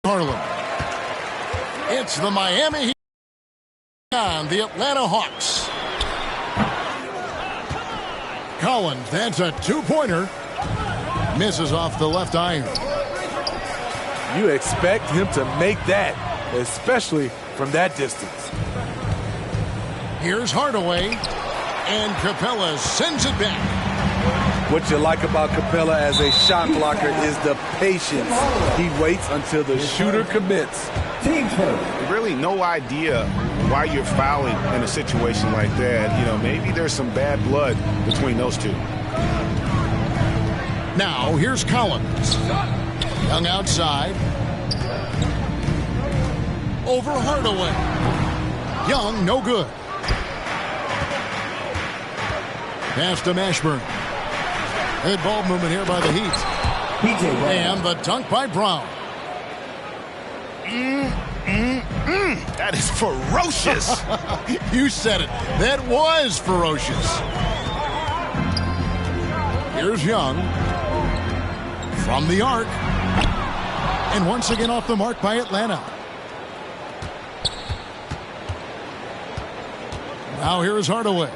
Harlem. It's the Miami Heat on the Atlanta Hawks. Collins, that's a two-pointer. Misses off the left iron. You expect him to make that, especially from that distance. Here's Hardaway, and Capella sends it back. What you like about Capella as a shot blocker is the patience. He waits until the shooter commits. Really no idea why you're fouling in a situation like that. You know, maybe there's some bad blood between those two. Now, here's Collins. Young outside. Over Hardaway. Young, no good. Pass to Mashburn. Good ball movement here by the Heat. And the dunk by Brown. That is ferocious. You said it. That was ferocious. Here's Young. From the arc. And once again off the mark by Atlanta. Now here is Hardaway.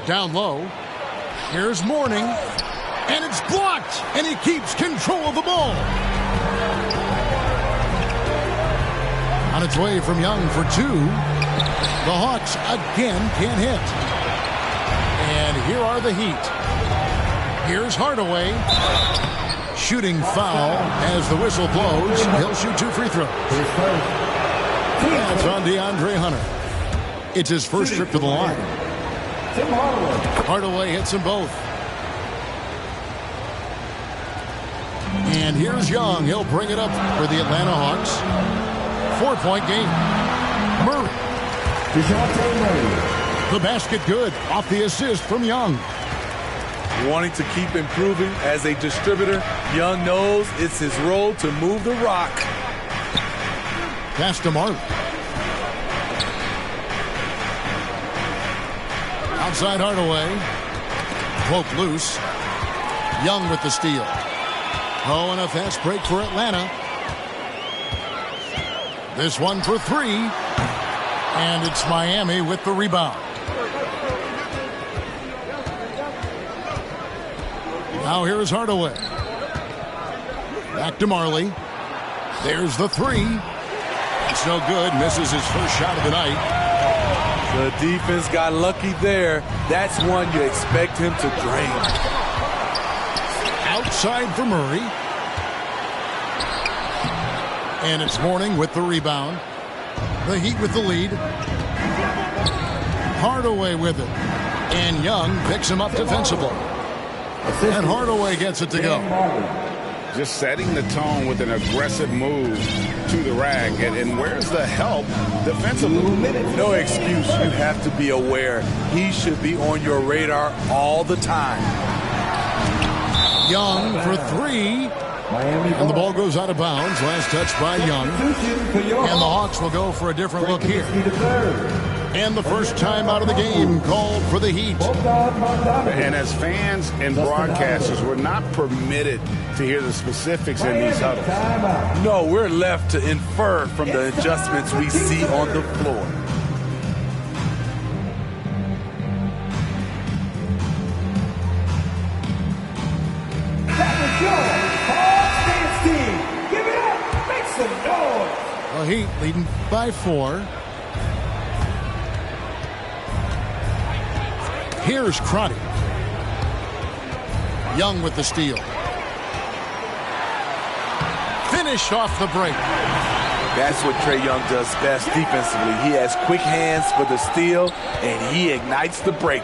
Down low. Here's Mourning. And it's blocked. And he keeps control of the ball. On its way from Young for two. The Hawks again can't hit. And here are the Heat. Here's Hardaway. Shooting foul as the whistle blows. He'll shoot two free throws. That's on DeAndre Hunter. It's his first trip to the line. Hardaway hits them both. And here's Young. He'll bring it up for the Atlanta Hawks. 4-point game. Murray. The basket good. Off the assist from Young. Wanting to keep improving as a distributor, Young knows it's his role to move the rock. Pass to Marley. Outside Hardaway. Cloak loose. Young with the steal. Oh, and a fast break for Atlanta. This one for three. And it's Miami with the rebound. Now here is Hardaway. Back to Marley. There's the three. It's no good. Misses his first shot of the night. The defense got lucky there. That's one you expect him to drain. Outside for Murray. And it's Mourning with the rebound. The Heat with the lead. Hardaway with it. And Young picks him up defensively. And Hardaway gets it to go. Just setting the tone with an aggressive move to the rack. And where's the help defensively? No excuse. You have to be aware. He should be on your radar all the time. Young for three. And the ball goes out of bounds. Last touch by Young. And the Hawks will go for a different look here. And the first time out of the game called for the Heat. And as fans and broadcasters, we're not permitted to hear the specifics in these huddles. No, we're left to infer from the adjustments we see on the floor. Give it up! Make some noise! The Heat leading by 4. Here's Crotty. Young with the steal. Finished off the break. That's what Trae Young does best defensively. He has quick hands for the steal, and he ignites the break.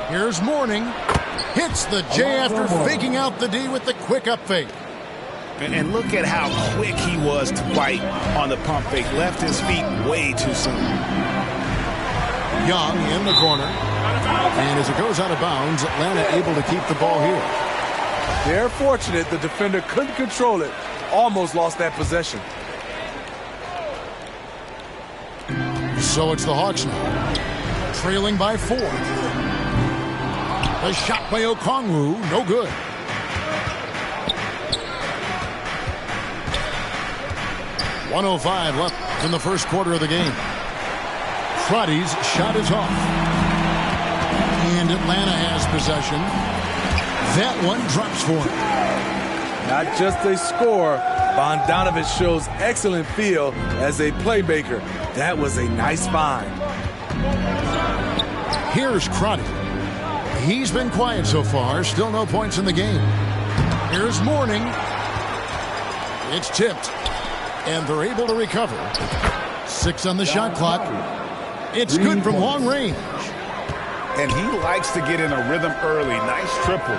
Here's Mourning. Hits the J after faking out the D with the quick up fake. And look at how quick he was to bite on the pump fake. Left his feet way too soon. Young in the corner. And as it goes out of bounds, Atlanta able to keep the ball here. They're fortunate the defender couldn't control it. Almost lost that possession. So it's the Hawks now. Trailing by 4. The shot by Okongwu, no good. 1:05 left in the first quarter of the game. Crotty's shot is off. And Atlanta has possession. That one drops for him. Not just a score, Bogdanovich shows excellent feel as a playmaker. That was a nice find. Here's Crotty. He's been quiet so far. Still no points in the game. Here's Mourning. It's tipped. And they're able to recover. 6 on the shot clock. It's good from long range. And he likes to get in a rhythm early. Nice triple.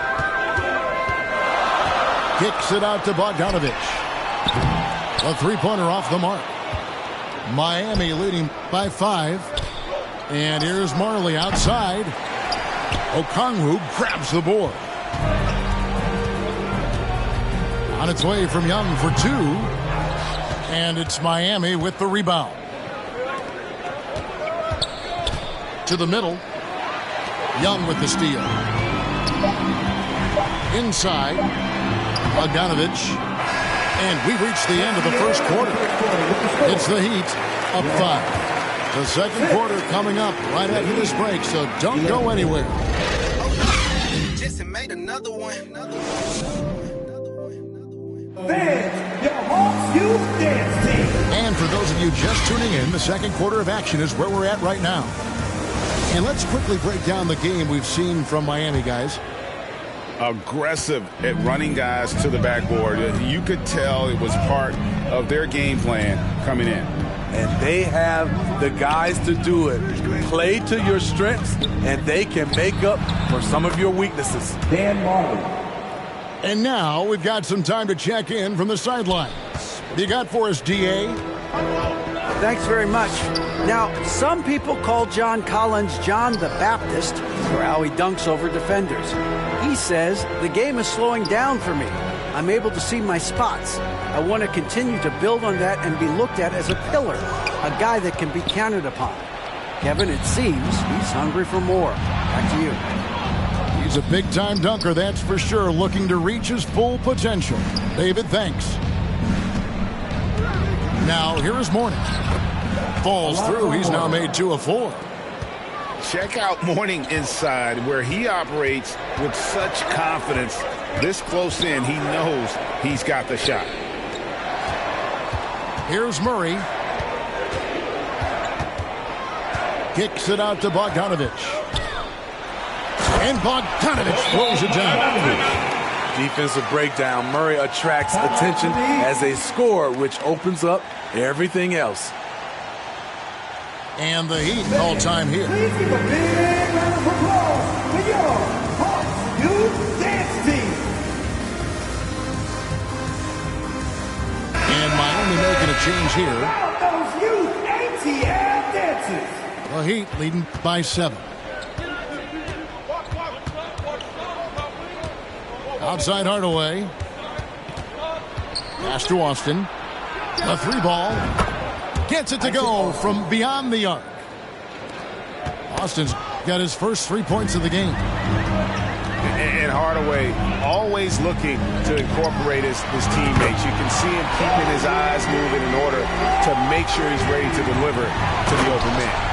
Kicks it out to Bogdanovich. A three-pointer off the mark. Miami leading by 5. And here's Marley outside. Okongwu grabs the board. On its way from Young for 2. And it's Miami with the rebound. To the middle. Young with the steal. Inside. Bogdanovich. And we've reached the end of the first quarter. It's the Heat up 5. The second quarter coming up right after this break, so don't go anywhere. Jesse made another one. Fans, your Hawks Youth Dance Team. And for those of you just tuning in, the second quarter of action is where we're at right now. And let's quickly break down the game we've seen from Miami, guys. Aggressive at running guys to the backboard. You could tell it was part of their game plan coming in. And they have the guys to do it. Play to your strengths, and they can make up for some of your weaknesses. Dan Marley. And now we've got some time to check in from the sidelines. What do you got for us, D.A.? Thanks very much. Now, some people call John Collins John the Baptist for how he dunks over defenders. He says, the game is slowing down for me. I'm able to see my spots. I want to continue to build on that and be looked at as a pillar, a guy that can be counted upon. Kevin, it seems he's hungry for more. Back to you. He's a big-time dunker, that's for sure, looking to reach his full potential. David, thanks. Now, here is Mourning. Falls through. He's now made 2 of 4. Check out Mourning inside, where he operates with such confidence. This close in, he knows he's got the shot. Here's Murray. Kicks it out to Bogdanovich. And Bogdanovich throws it down. Defensive breakdown. Murray attracts attention as a scorer, which opens up everything else. And the Heat all time here. Please give a big round of applause for your Hawks Youth Dance Team. And Miami making a change here. Out those youth ATL dancers. The Heat leading by 7. Outside Hardaway. Pass to Austin. A 3-ball. Gets it to go from beyond the arc. Austin's got his first 3 points of the game. And Hardaway always looking to incorporate his teammates. You can see him keeping his eyes moving in order to make sure he's ready to deliver to the open man.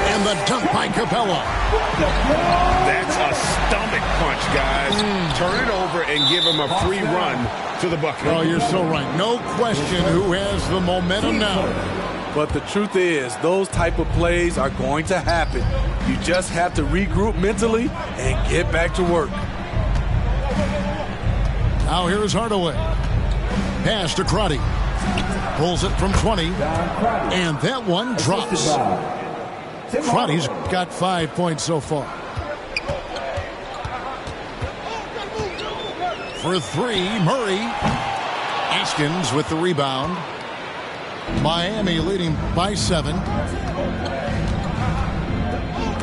And the dunk by Capella. That's a stomach punch, guys. Turn it over and give him a free run to the bucket. Oh, you're so right. No question who has the momentum now. But the truth is, those type of plays are going to happen. You just have to regroup mentally and get back to work. Now here's Hardaway. Pass to Crotty. Pulls it from 20. And that one drops. Crotty's got 5 points so far. For 3, Murray. Askins with the rebound. Miami leading by 7.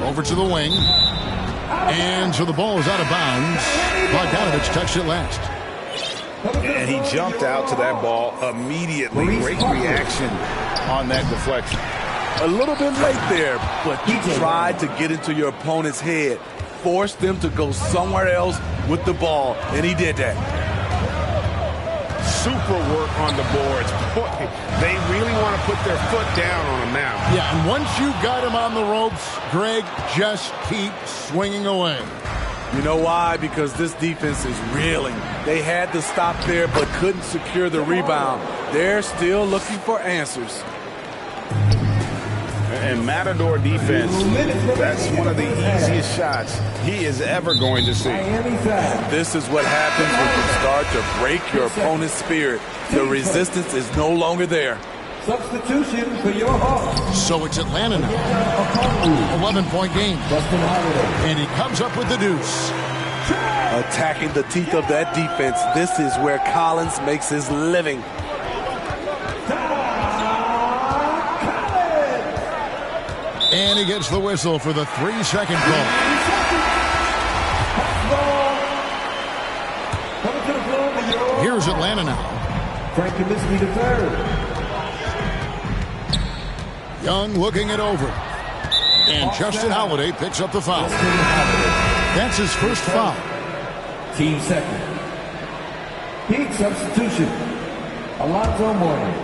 Over to the wing. And so the ball is out of bounds. Bogdanovich touched it last. And he jumped out to that ball immediately. Great reaction on that deflection. A little bit late there, but he tried to get into your opponent's head. Forced them to go somewhere else with the ball, and he did that. super work on the boards. Boy, they really want to put their foot down on him now. Yeah, and once you got him on the ropes, Greg, just keep swinging away. You know why? Because this defense is reeling. They had to stop there but couldn't secure the rebound. They're still looking for answers. And Matador defense, that's one of the easiest shots he is ever going to see. This is what happens when you start to break your opponent's spirit. The resistance is no longer there. Substitution for your Hawks. So it's Atlanta now. 11-point game. And he comes up with the deuce. Attacking the teeth of that defense. This is where Collins makes his living. And he gets the whistle for the 3-second call. Here's Atlanta now. FRANCE1933 the third. Young looking it over. And Justin Holiday picks up the foul. That's his first foul. Team second. Heat substitution. Alonzo Mourning.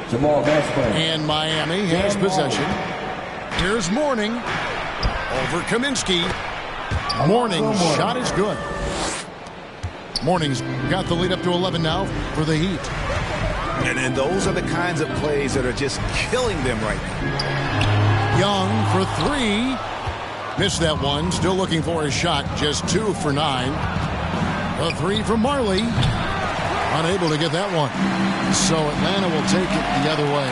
Jamal Bassman. And Miami has possession. Here's Mourning over Kaminsky. Mourning's shot is good. Mourning's got the lead up to 11 now for the Heat. And those are the kinds of plays that are just killing them right now. Young for 3. Missed that one. Still looking for his shot. Just 2 for 9. A 3 from Marley. Unable to get that one. So Atlanta will take it the other way.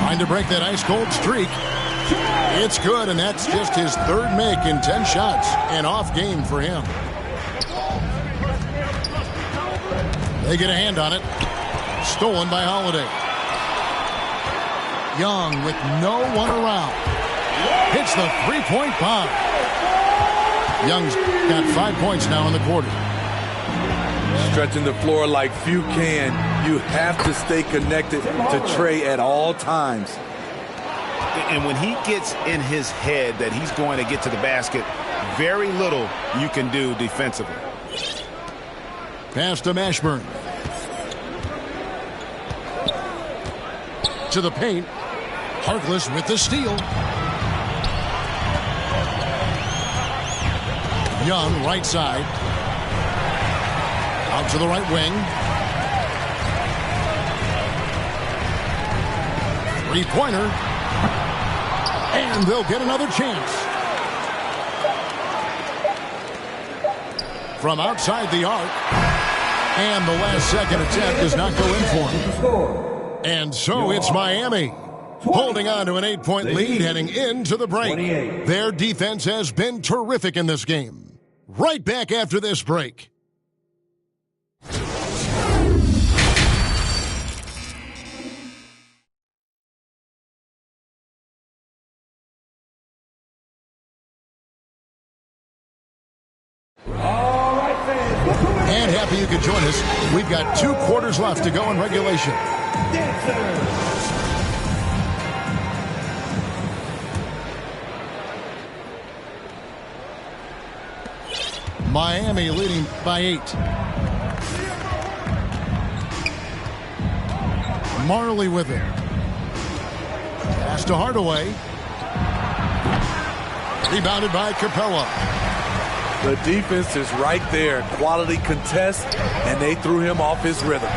Trying to break that ice-cold streak. It's good, and that's just his third make in 10 shots. An off game for him. They get a hand on it. Stolen by Holiday. Young with no one around. Hits the three-point bomb. Young's got 5 points now in the quarter. Stretching the floor like few can. You have to stay connected to Trey at all times. And when he gets in his head that he's going to get to the basket, very little you can do defensively. Pass to Mashburn. To the paint. Harkless with the steal. Young, right side. Out to the right wing. Three-pointer. And they'll get another chance. From outside the arc. And the last second attempt does not go in for him. And so it's Miami holding on to an 8-point lead heading into the break. Their defense has been terrific in this game. Right back after this break. And happy you could join us. We've got 2 quarters left to go in regulation. Miami leading by 8. Marley with it. Pass to Hardaway. Rebounded by Capella. The defense is right there. Quality contest, and they threw him off his rhythm.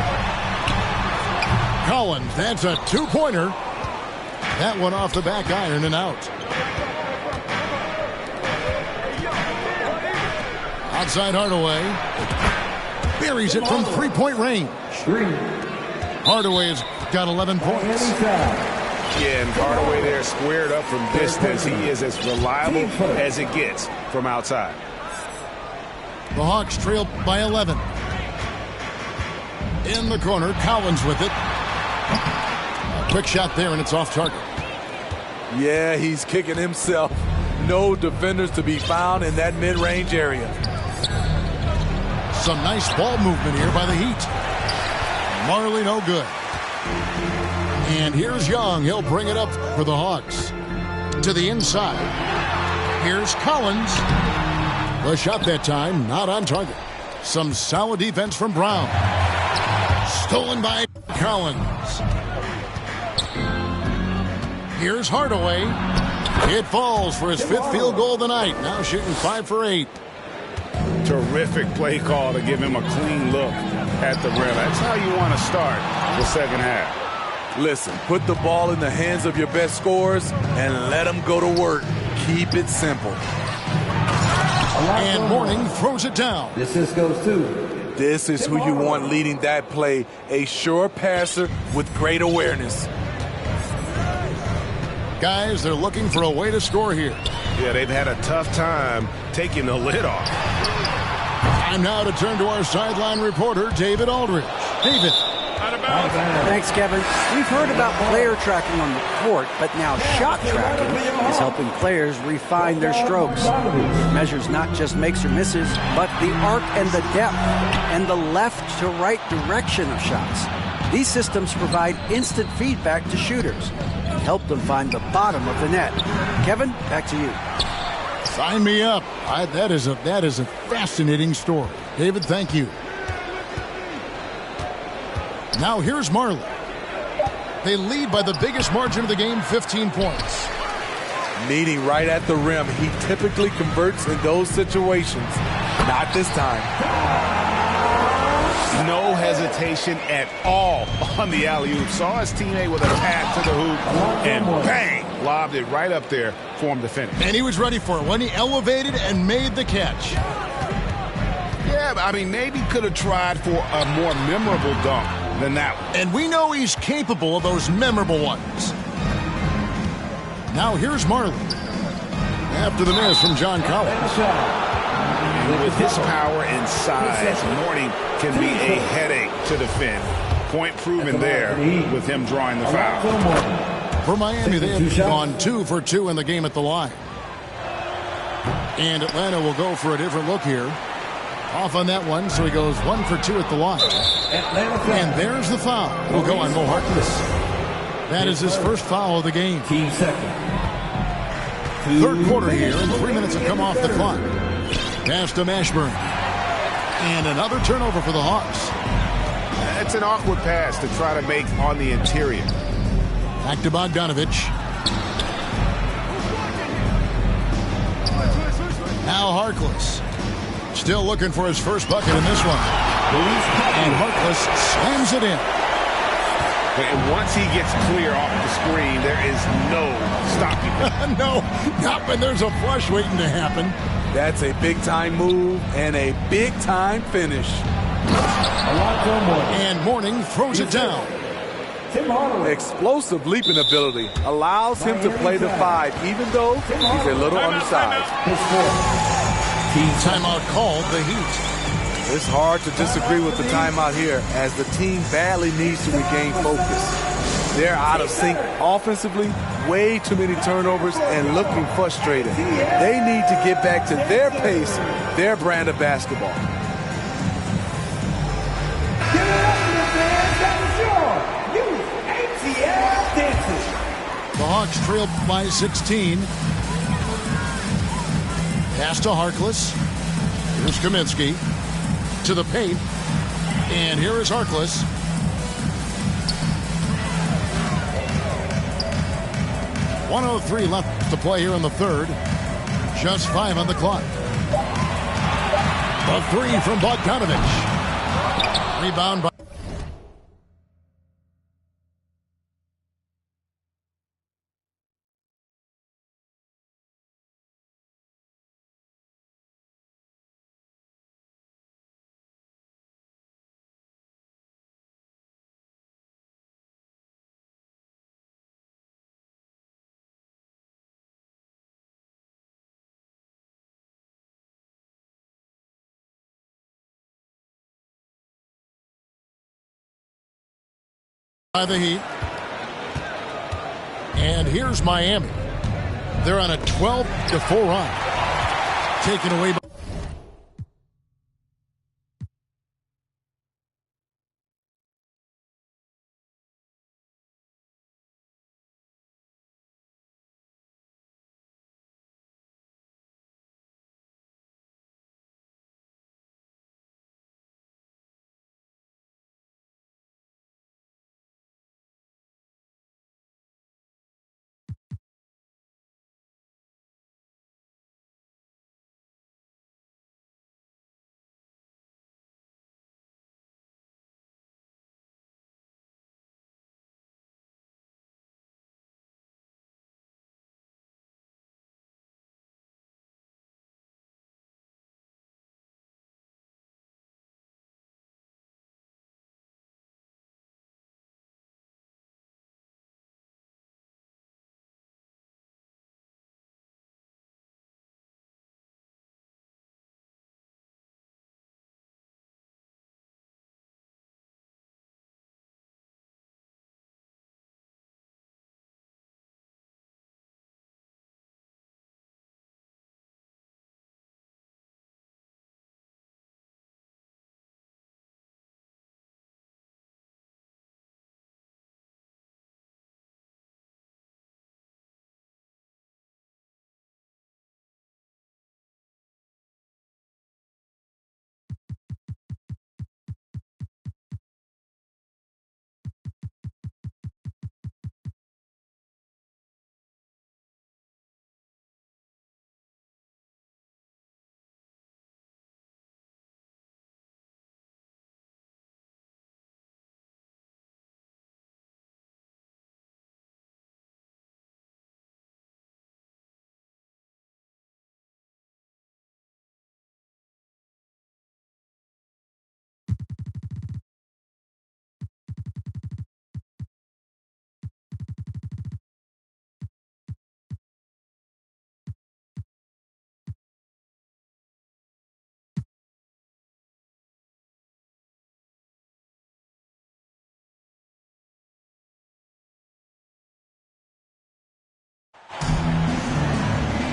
Collins, that's a 2-pointer. That one off the back iron and out. Outside Hardaway. Buries it from 3-point range. Hardaway has got 11 points. Yeah, and Hardaway there squared up from distance. He is as reliable as it gets from outside. The Hawks trail by 11. In the corner, Collins with it. A quick shot there, and it's off target. Yeah, he's kicking himself. No defenders to be found in that mid-range area. Some nice ball movement here by the Heat. Marley no good. And here's Young. He'll bring it up for the Hawks. To the inside. Here's Collins. The shot that time, not on target. Some solid defense from Brown. Stolen by Collins. Here's Hardaway. It falls for his 5th field goal of the night. Now shooting 5 for 8. Terrific play call to give him a clean look at the rim. That's how you want to start the second half. Listen, put the ball in the hands of your best scorers and let them go to work. Keep it simple. And Mourning throws it down. This goes to. This is who you want leading that play. A sure passer with great awareness. Guys, they're looking for a way to score here. Yeah, they've had a tough time taking the lid off. Time now to turn to our sideline reporter, David Aldridge. David. Thanks, Kevin. We've heard about player tracking on the court, but now shot tracking is helping players refine their strokes. It measures not just makes or misses, but the arc and the depth and the left to right direction of shots. These systems provide instant feedback to shooters and help them find the bottom of the net. Kevin, back to you. Sign me up. That is a fascinating story. David, thank you. Now here's Marley. They lead by the biggest margin of the game, 15 points. Meeting right at the rim, he typically converts in those situations. Not this time. No hesitation at all on the alley-oop. Saw his teammate with a tap to the hoop, and bang, lobbed it right up there for him to finish. And he was ready for it when he elevated and made the catch. Yeah, I mean, maybe could have tried for a more memorable dunk than that one. And we know he's capable of those memorable ones. Now here's Marley. After the miss from John Collins. And with his power and size, Mourning can be a headache to defend. Point proven there with him drawing the foul. For Miami, they have gone 2 for 2 in the game at the line. And Atlanta will go for a different look here. Off on that one, so he goes 1 for 2 at the line. And there's the foul. Will go on Mo Harkless. That is his first foul of the game. Team second. Third quarter here, and 3 minutes have come off the clock. Pass to Mashburn. And another turnover for the Hawks. It's an awkward pass to try to make on the interior. Back to Bogdanovich. Now Harkless. Still looking for his first bucket in this one. And Harkless slams it in. And once he gets clear off the screen, there is no stopping him. No, not when there's a flush waiting to happen. That's a big-time move and a big-time finish. And Mourning throws it down. Explosive leaping ability allows him to play the 5, even though he's a little undersized. Timeout called the Heat. It's hard to disagree with the timeout here, as the team badly needs to regain focus. They're out of sync offensively, way too many turnovers, and looking frustrated. They need to get back to their pace, their brand of basketball. Give it up to the fans. That was your ATL dances. The Hawks trail by 16. Pass to Harkless. Here's Kaminsky. To the paint. And here is Harkless. .103 left to play here in the third. Just 5 on the clock. A 3 from Bogdanovich. Rebound by the Heat. And here's Miami. They're on a 12-4 run. Taken away by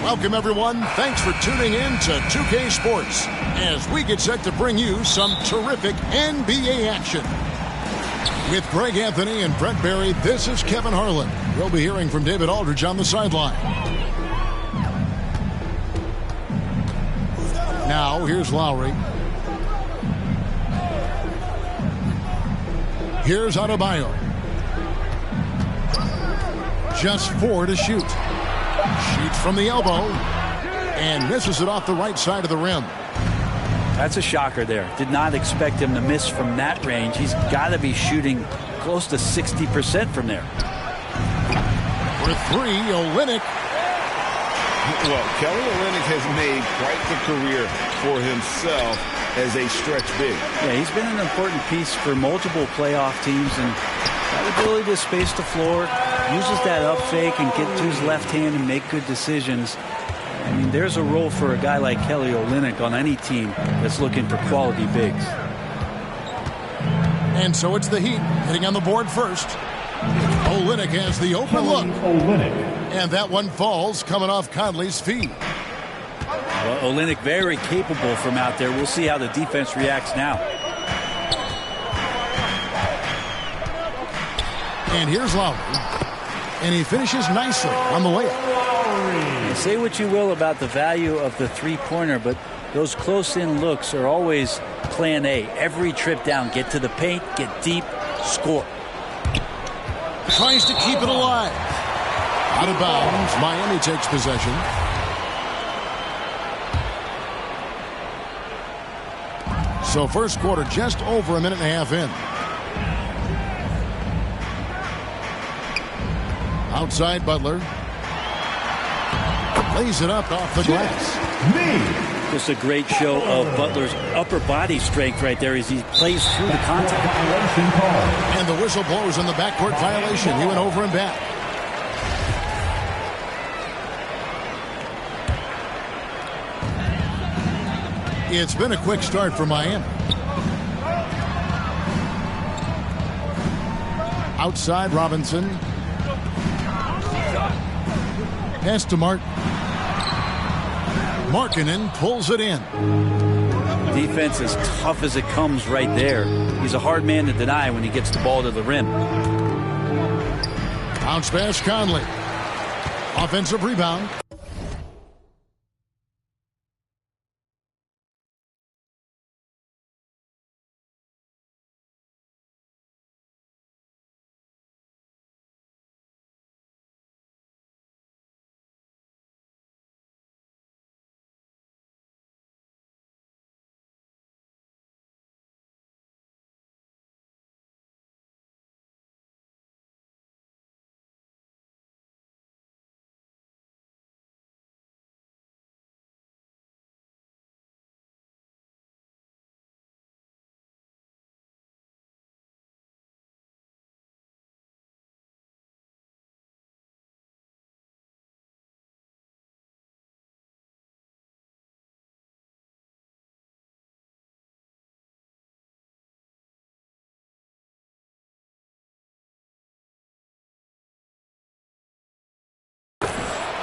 Welcome, everyone. Thanks for tuning in to 2K Sports as we get set to bring you some terrific NBA action. With Greg Anthony and Brent Barry, this is Kevin Harlan. We'll be hearing from David Aldridge on the sideline. Now, here's Lowry. Here's Adebayo. Just 4 to shoot. Shoots from the elbow and misses it off the right side of the rim. That's a shocker there. Did not expect him to miss from that range. He's got to be shooting close to 60% from there. For 3, Olynyk. Well, Kelly Olynyk has made quite the career for himself as a stretch big. Yeah, he's been an important piece for multiple playoff teams, and that ability to space the floor, uses that up fake and get to his left hand and make good decisions. I mean, there's a role for a guy like Kelly Olynyk on any team that's looking for quality bigs. And so it's the Heat hitting on the board first. Olynyk has the open look. And that one falls coming off Conley's feet. Well, Olynyk very capable from out there. We'll see how the defense reacts now. And here's Lowry. And he finishes nicely on the layup. Say what you will about the value of the three-pointer, but those close-in looks are always plan A. Every trip down, get to the paint, get deep, score. Tries to keep it alive. Out of bounds. Miami takes possession. So first quarter just over a minute and a half in. Outside Butler. Lays it up off the glass. Just a great show of Butler's upper body strength right there as he plays through the contact. And the whistle blows on the backcourt violation. He went over and back. It's been a quick start for Miami. Outside Robinson. Pass to Martin. Markkanen pulls it in. Defense as tough as it comes right there. He's a hard man to deny when he gets the ball to the rim. Bounce pass Conley. Offensive rebound.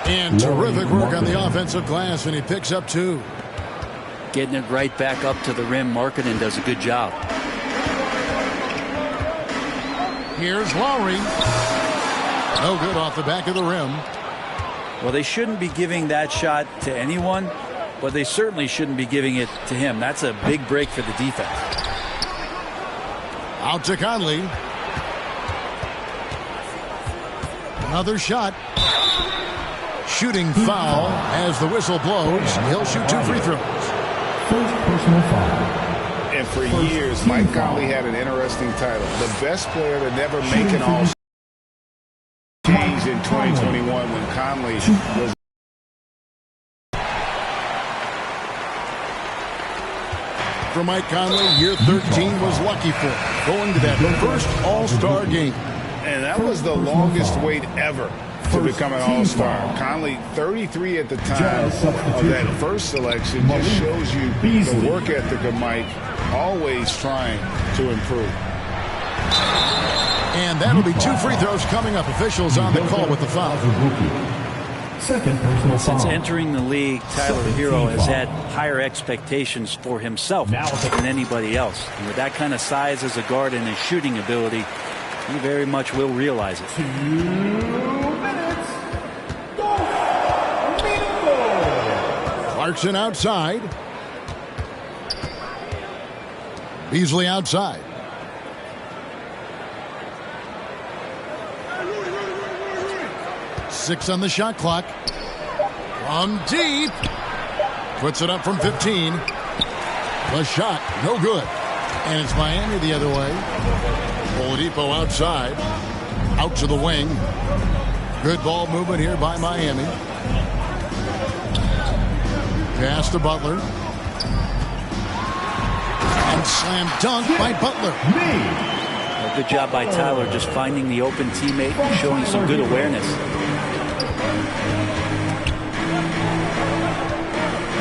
And terrific work on the offensive glass, and he picks up 2. Getting it right back up to the rim. Markkanen does a good job. Here's Lowry. No good off the back of the rim. Well, they shouldn't be giving that shot to anyone, but they certainly shouldn't be giving it to him. That's a big break for the defense. Out to Conley. Another shot. Shooting foul as the whistle blows. He'll shoot 2 free throws. First personal foul. And for years, Mike Conley had an interesting title. The best player to never make an all-star changed in 2021 when Conley was. For Mike Conley, year 13 was lucky for him, going to that first all-star game. And that was the longest wait ever to become an all-star. Conley, 33 at the time of that first selection, just shows you the work ethic of Mike, always trying to improve. And that'll be 2 free throws coming up. Officials on the call with the foul. Second personal foul. Since entering the league, Tyler Hero has had higher expectations for himself than anybody else. And with that kind of size as a guard and his shooting ability, he very much will realize it. 2 minutes. Go! Clarkson outside. Beasley outside. Six on the shot clock. From deep. Puts it up from 15. The shot, no good. And it's Miami the other way. Oladipo outside. Out to the wing. Good ball movement here by Miami. Pass to Butler. And slam dunk by Butler. A good job by Tyler just finding the open teammate and showing some good awareness.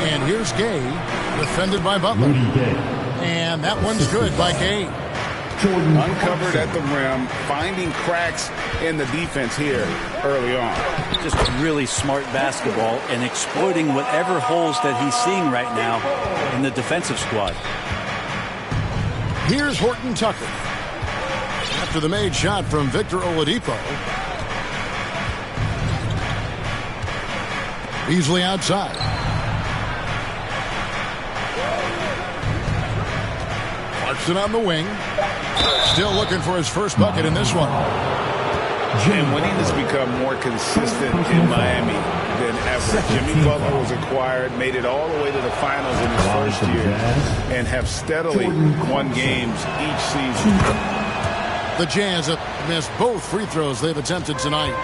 And here's Gay, defended by Butler. And that one's good by Gay. Uncovered at the rim, finding cracks in the defense here early on. Just really smart basketball and exploiting whatever holes that he's seeing right now in the defensive squad. Here's Horton Tucker. After the made shot from Victor Oladipo. Beasley outside. Clarkson on the wing. Still looking for his first bucket in this one. And winning has become more consistent in Miami than ever. Jimmy Butler was acquired, made it all the way to the finals in his first year, and have steadily won games each season. The Jazz have missed both free throws they've attempted tonight.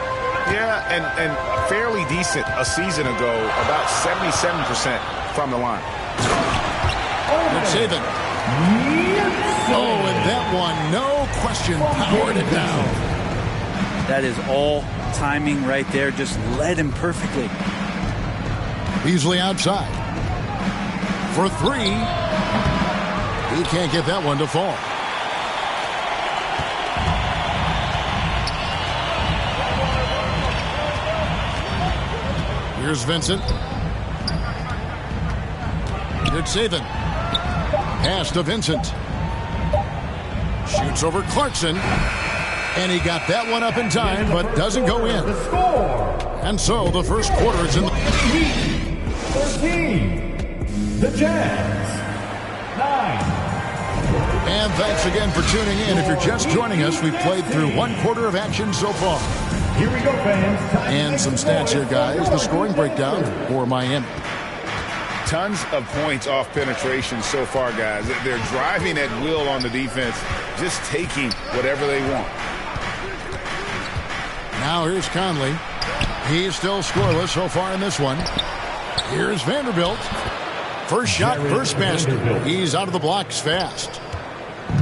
Yeah, and fairly decent a season ago, about 77% from the line. Let's say that. Oh, and that one, no question, powered it down. That is all timing right there. Just led him perfectly. Beasley outside. For three. He can't get that one to fall. Here's Vincent. Good saving. Pass to Vincent. Shoots over Clarkson. And he got that one up in time, but doesn't go in. And so the first quarter is in the... 13. The Jazz. 9. And thanks again for tuning in. If you're just joining us, we've played through one quarter of action so far. Here we go, fans. And some stats here, guys. The scoring breakdown for Miami. Tons of points off penetration so far, guys. They're driving at will on the defense, just taking whatever they want. Now here's Conley. He's still scoreless so far in this one. Here's Vanderbilt. First shot, first basket. He's out of the blocks fast.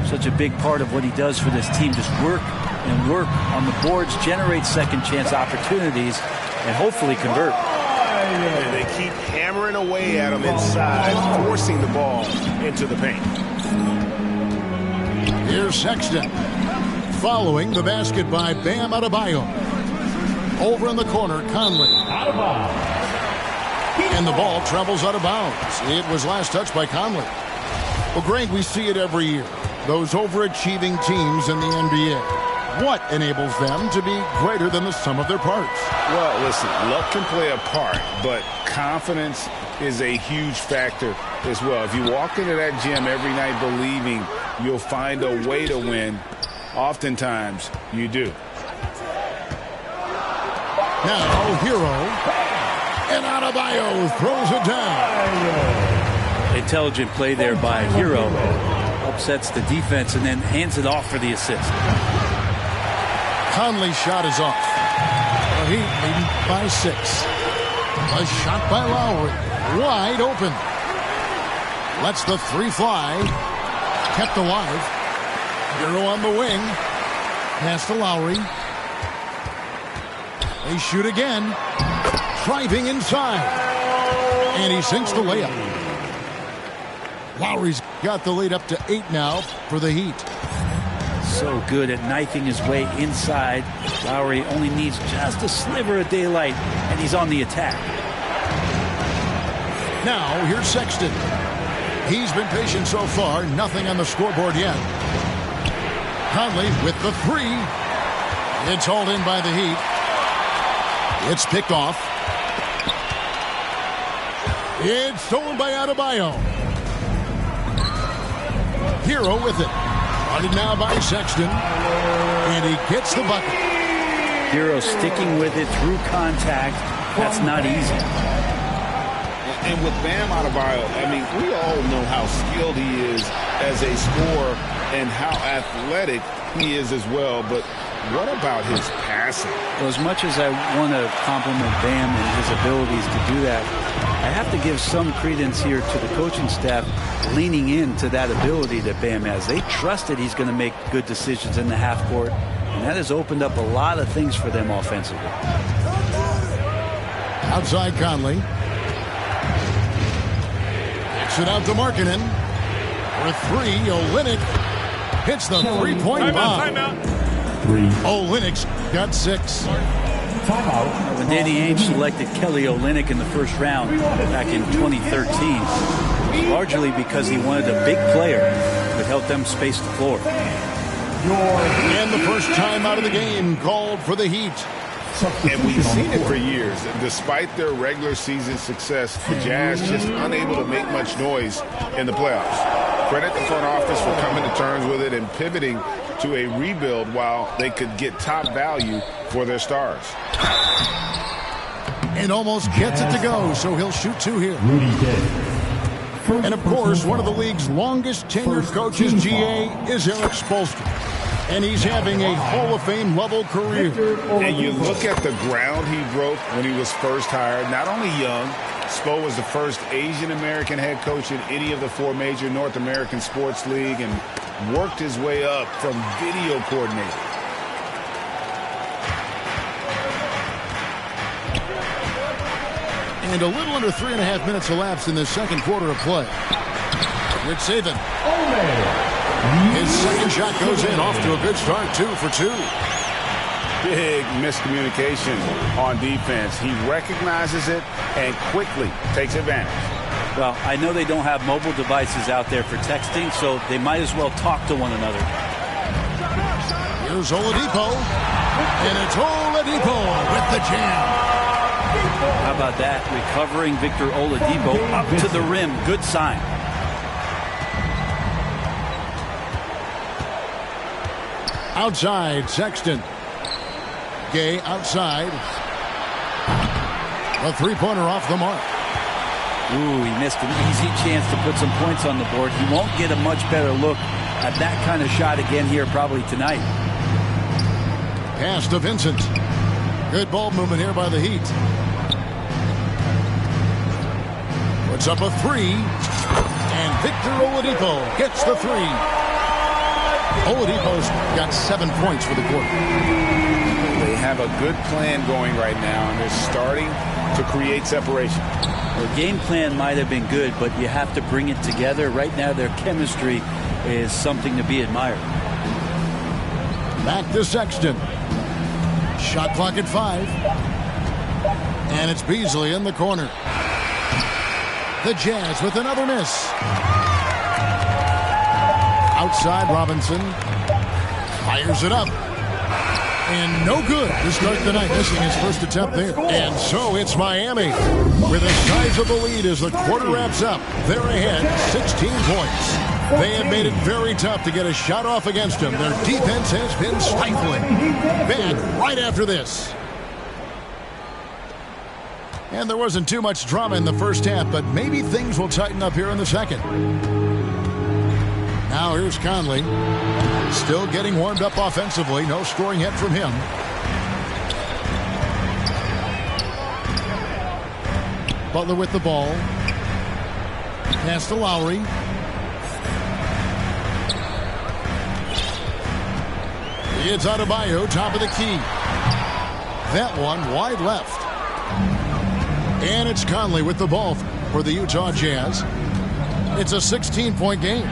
Such a big part of what he does for this team. Just work and work on the boards, generate second chance opportunities, and hopefully convert. And they keep hammering away at him inside, forcing the ball into the paint. Here's Sexton. Following the basket by Bam Adebayo. Over in the corner, Conley. Out of bounds. And the ball travels out of bounds. It was last touched by Conley. Well, Greg, we see it every year. Those overachieving teams in the NBA. What enables them to be greater than the sum of their parts? Well, listen, luck can play a part, but confidence is a huge factor as well. If you walk into that gym every night believing you'll find a way to win, oftentimes you do. Now, Hero. And Adebayo throws it down. Intelligent play there by Hero. Upsets the defense and then hands it off for the assist. Conley's shot is off. The Heat leading by 6. A shot by Lowry. Wide open. Lets the three fly. Kept alive. Hero on the wing. Pass to Lowry. They shoot again. Driving inside. And he sinks the layup. Lowry's got the lead up to 8 now for the Heat. So good at knifing his way inside. Lowry only needs just a sliver of daylight, and he's on the attack. Now, here's Sexton. He's been patient so far. Nothing on the scoreboard yet. Conley with the three. It's hauled in by the Heat. It's picked off. It's stolen by Adebayo. Hero with it. Guarded now by Sexton. And he gets the bucket. Hero sticking with it through contact. That's not easy. And with Bam Adebayo, I mean, we all know how skilled he is as a scorer and how athletic he is as well. But what about his passing? Well, as much as I want to compliment Bam and his abilities to do that, I have to give some credence here to the coaching staff leaning into that ability that Bam has. They trusted he's going to make good decisions in the half court, and that has opened up a lot of things for them offensively. Outside Conley. Kicks it out to Markkanen. For three, Olynyk hits the three-point bomb. Timeout. Olynyk's got 6. When Danny Ainge selected Kelly Olynyk in the first round back in 2013, it was largely because he wanted a big player that would help them space the floor. And the first time out of the game called for the Heat. And we've seen it for years. Despite their regular season success, the Jazz just unable to make much noise in the playoffs. Credit the front office for coming to terms with it and pivoting to a rebuild while they could get top value for their stars. And almost gets it to go, so he'll shoot 2 here. And, of course, one of the league's longest tenured coaches, GA, is Eric Spoelstra. And he's having a Hall of Fame level career. And you look at the ground he broke when he was first hired. Not only young, Spo was the first Asian American head coach in any of the 4 major North American sports league and worked his way up from video coordinator. And a little under 3.5 minutes elapsed in the second quarter of play. Rich Saban. His second shot goes in, off to a good start, 2 for 2. Big miscommunication on defense. He recognizes it and quickly takes advantage. Well, I know they don't have mobile devices out there for texting, so they might as well talk to one another. Here's Oladipo. And it's Oladipo with the jam. How about that? Recovering Victor Oladipo up to the rim. Good sign. Outside, Sexton. Gay outside. A three-pointer off the mark. Ooh, he missed an easy chance to put some points on the board. He won't get a much better look at that kind of shot again here probably tonight. Pass to Vincent. Good ball movement here by the Heat. Puts up a 3. And Victor Oladipo gets the 3. Oladipo's got 7 points for the quarter. They have a good plan going right now, and they're starting to create separation. Their game plan might have been good, but you have to bring it together. Right now, their chemistry is something to be admired. Back to Sexton. Shot clock at 5. And it's Beasley in the corner. The Jazz with another miss. Outside, Robinson fires it up. And no good to start the night, missing his first attempt there. And so it's Miami with a sizable lead as the quarter wraps up. They're ahead, 16 points. They have made it very tough to get a shot off against them. Their defense has been stifling. Back right after this. And there wasn't too much drama in the first half, but maybe things will tighten up here in the second. Now here's Conley. Still getting warmed up offensively. No scoring yet from him. Butler with the ball. Pass to Lowry. It's Adebayo, top of the key. That one wide left. And it's Conley with the ball for the Utah Jazz. It's a 16-point game.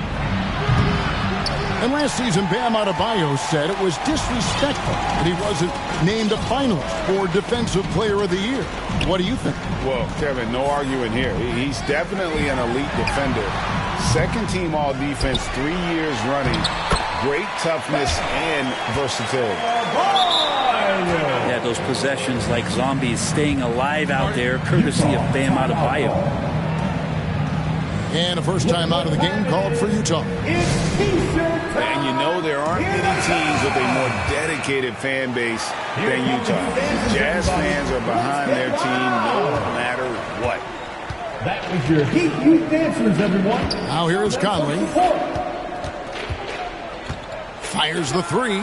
And last season, Bam Adebayo said it was disrespectful that he wasn't named a finalist for Defensive Player of the Year. What do you think? Well, Kevin, no arguing here. He's definitely an elite defender. Second team all defense 3 years running. Great toughness and versatility. Yeah, those possessions like zombies staying alive out there, courtesy of Bam Adebayo. And a first time out of the game called for Utah. And you know there aren't many teams with a more dedicated fan base than Utah. Jazz fans are behind their team no matter what. That was your Heat Youth Dancers, everyone. Now here is Conley. Fires the three.